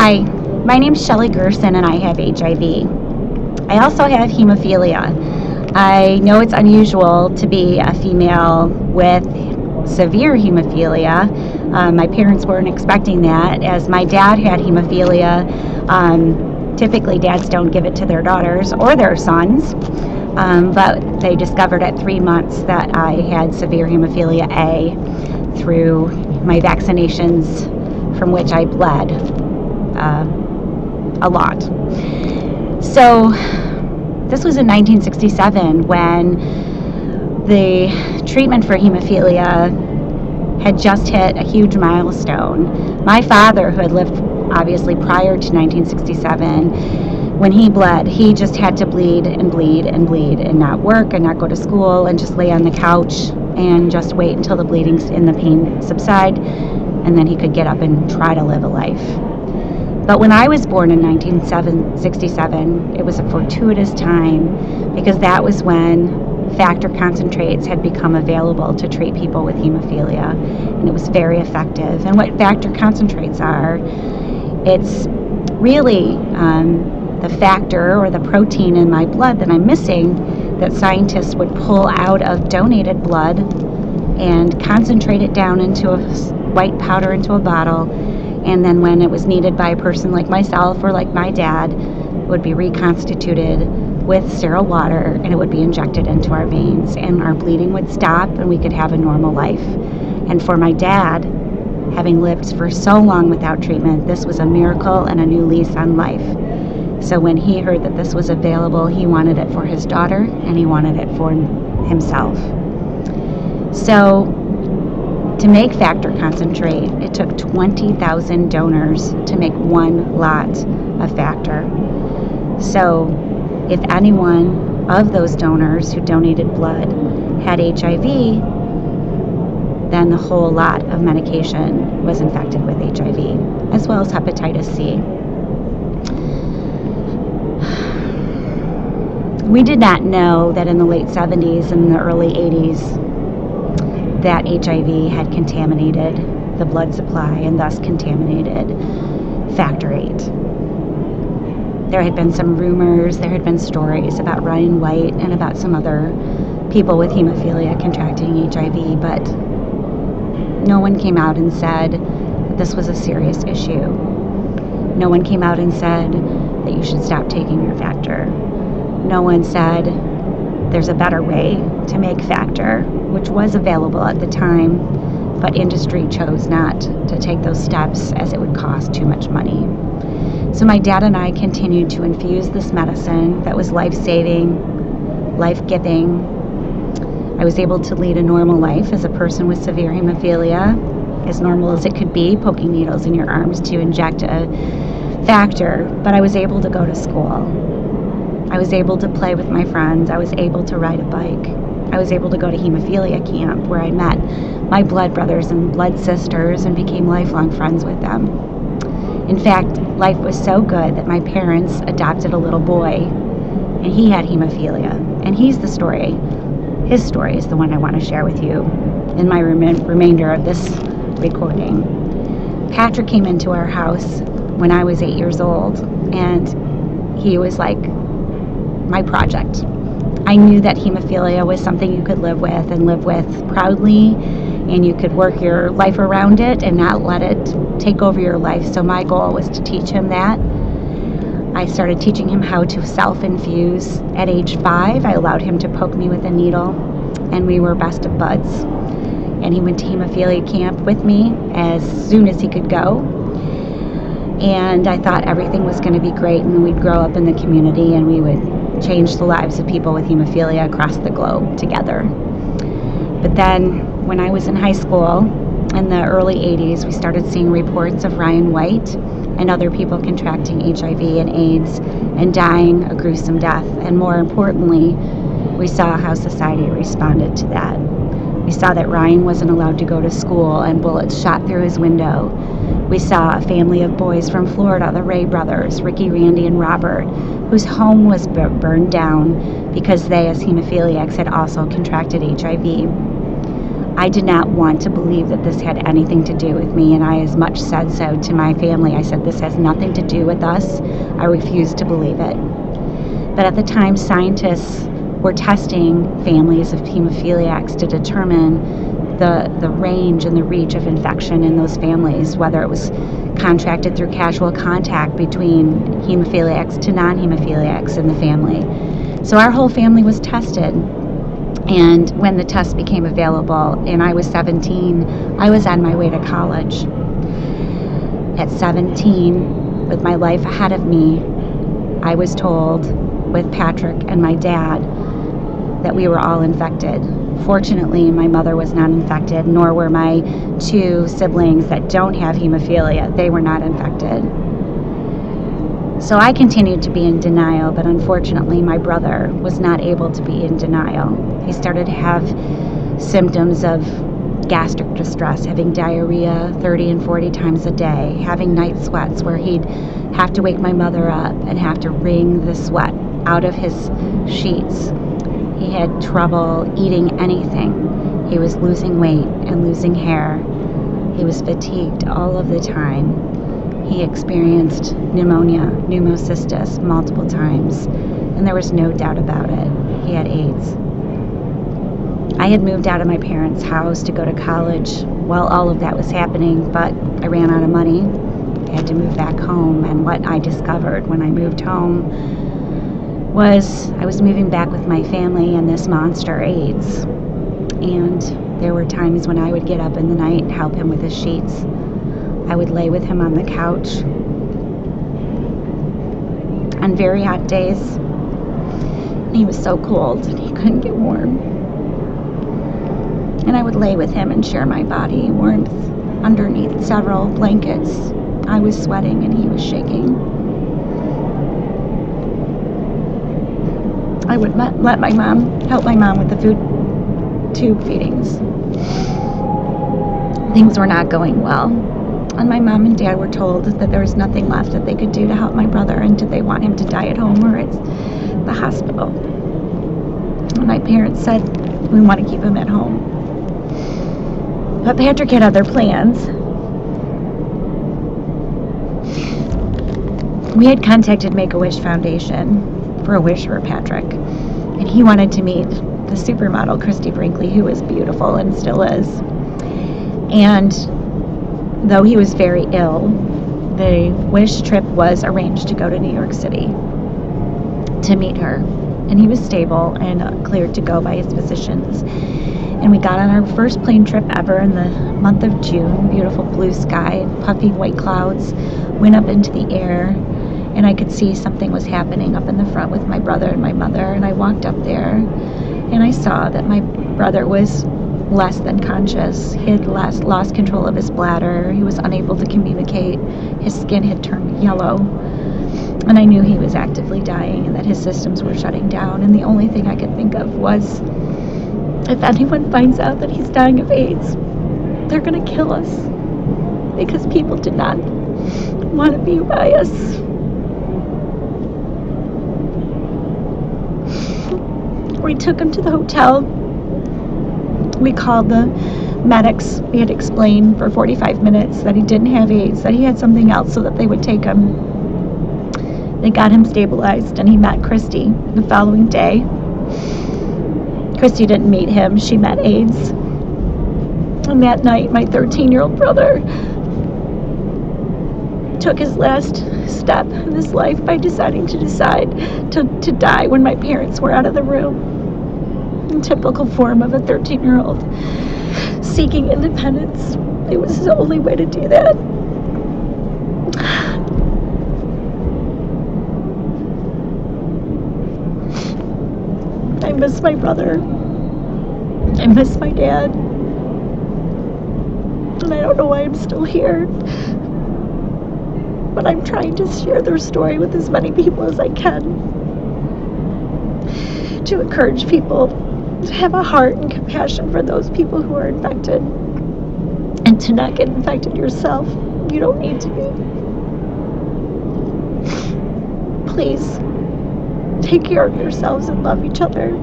Hi, my name's Shelley Gerson and I have HIV. I also have hemophilia. I know it's unusual to be a female with severe hemophilia. My parents weren't expecting that, as my dad had hemophilia. Typically dads don't give it to their daughters or their sons, but they discovered at 3 months that I had severe hemophilia A through my vaccinations, from which I bled a lot. So this was in 1967 when the treatment for hemophilia had just hit a huge milestone. My father, who had lived obviously prior to 1967, when he bled, he just had to bleed and bleed and bleed and not work and not go to school and just lay on the couch and just wait until the bleeding and the pain subside, and then he could get up and try to live a life. But when I was born in 1967, it was a fortuitous time, because that was when factor concentrates had become available to treat people with hemophilia, and it was very effective. And what factor concentrates are, it's really the factor or the protein in my blood that I'm missing that scientists would pull out of donated blood and concentrate it down into a white powder into a bottle, and then when it was needed by a person like myself or like my dad, it would be reconstituted with sterile water and it would be injected into our veins, and our bleeding would stop and we could have a normal life. And for my dad, having lived for so long without treatment, this was a miracle and a new lease on life. So when he heard that this was available, he wanted it for his daughter and he wanted it for himself. So to make factor concentrate, it took 20,000 donors to make one lot of factor. So if any one of those donors who donated blood had HIV, then the whole lot of medication was infected with HIV, as well as hepatitis C. We did not know that in the late 70s and the early 80s that HIV had contaminated the blood supply and thus contaminated factor VIII. There had been some rumors, there had been stories about Ryan White and about some other people with hemophilia contracting HIV, but no one came out and said that this was a serious issue. No one came out and said that you should stop taking your factor. No one said there's a better way to make factor, which was available at the time, but industry chose not to take those steps as it would cost too much money. So my dad and I continued to infuse this medicine that was life-saving, life-giving. I was able to lead a normal life as a person with severe hemophilia, as normal as it could be, poking needles in your arms to inject a factor, but I was able to go to school. I was able to play with my friends. I was able to ride a bike. I was able to go to hemophilia camp, where I met my blood brothers and blood sisters and became lifelong friends with them. In fact, life was so good that my parents adopted a little boy, and he had hemophilia. And he's the story. His story is the one I want to share with you in my remainder of this recording. Patrick came into our house when I was 8 years old, and he was like my project. I knew that hemophilia was something you could live with and live with proudly, and you could work your life around it and not let it take over your life. So my goal was to teach him that. I started teaching him how to self-infuse at age 5. I allowed him to poke me with a needle, and we were best of buds. And he went to hemophilia camp with me as soon as he could go. And I thought everything was going to be great, and we'd grow up in the community and we would change the lives of people with hemophilia across the globe together. But then when I was in high school in the early 80s, we started seeing reports of Ryan White and other people contracting HIV and AIDS and dying a gruesome death. And more importantly, we saw how society responded to that. We saw that Ryan wasn't allowed to go to school and bullets shot through his window. We saw a family of boys from Florida, the Ray brothers, Ricky, Randy, and Robert, whose home was burned down because they, as hemophiliacs, had also contracted HIV. I did not want to believe that this had anything to do with me, and I as much said so to my family. I said, this has nothing to do with us. I refused to believe it. But at the time, scientists were testing families of hemophiliacs to determine the range and the reach of infection in those families, whether it was contracted through casual contact between hemophiliacs to non-hemophiliacs in the family. So our whole family was tested. And when the test became available and I was 17, I was on my way to college. At 17, with my life ahead of me, I was told with Patrick and my dad that we were all infected. Fortunately, my mother was not infected, nor were my two siblings that don't have hemophilia. They were not infected. So I continued to be in denial, but unfortunately my brother was not able to be in denial. He started to have symptoms of gastric distress, having diarrhea 30 and 40 times a day, having night sweats where he'd have to wake my mother up and have to wring the sweat out of his sheets. He had trouble eating anything. He was losing weight and losing hair. He was fatigued all of the time. He experienced pneumonia, pneumocystis, multiple times, and there was no doubt about it. He had AIDS. I had moved out of my parents' house to go to college while all of that was happening, but I ran out of money. I had to move back home, and what I discovered when I moved home was I was moving back with my family and this monster AIDS. And there were times when I would get up in the night and help him with his sheets. I would lay with him on the couch on very hot days. He was so cold and he couldn't get warm. And I would lay with him and share my body warmth underneath several blankets. I was sweating and he was shaking. I would let my mom help my mom with the food tube feedings. Things were not going well. And my mom and dad were told that there was nothing left that they could do to help my brother, and did they want him to die at home or at the hospital. And my parents said, we want to keep him at home. But Patrick had other plans. We had contacted Make-A-Wish Foundation for a wish for Patrick. And he wanted to meet the supermodel, Christy Brinkley, who was beautiful and still is. And though he was very ill, the wish trip was arranged to go to New York City to meet her. And he was stable and cleared to go by his physicians. And we got on our first plane trip ever in the month of June. Beautiful blue sky, puffy white clouds, went up into the air. And I could see something was happening up in the front with my brother and my mother. And I walked up there and I saw that my brother was less than conscious. He had lost control of his bladder. He was unable to communicate. His skin had turned yellow. And I knew he was actively dying and that his systems were shutting down. And the only thing I could think of was, if anyone finds out that he's dying of AIDS, they're going to kill us. Because people did not want to be by us. We took him to the hotel. We called the medics. We had explained for 45 minutes that he didn't have AIDS, that he had something else, so that they would take him. They got him stabilized, and he met Christy the following day. Christy didn't meet him. She met AIDS. And that night, my 13-year-old brother took his last step in his life by deciding to die when my parents were out of the room. In typical form of a 13-year-old seeking independence. It was the only way to do that. I miss my brother. I miss my dad. And I don't know why I'm still here. But I'm trying to share their story with as many people as I can. To encourage people to have a heart and compassion for those people who are infected. And to not get infected yourself. You don't need to be. Please, take care of yourselves and love each other.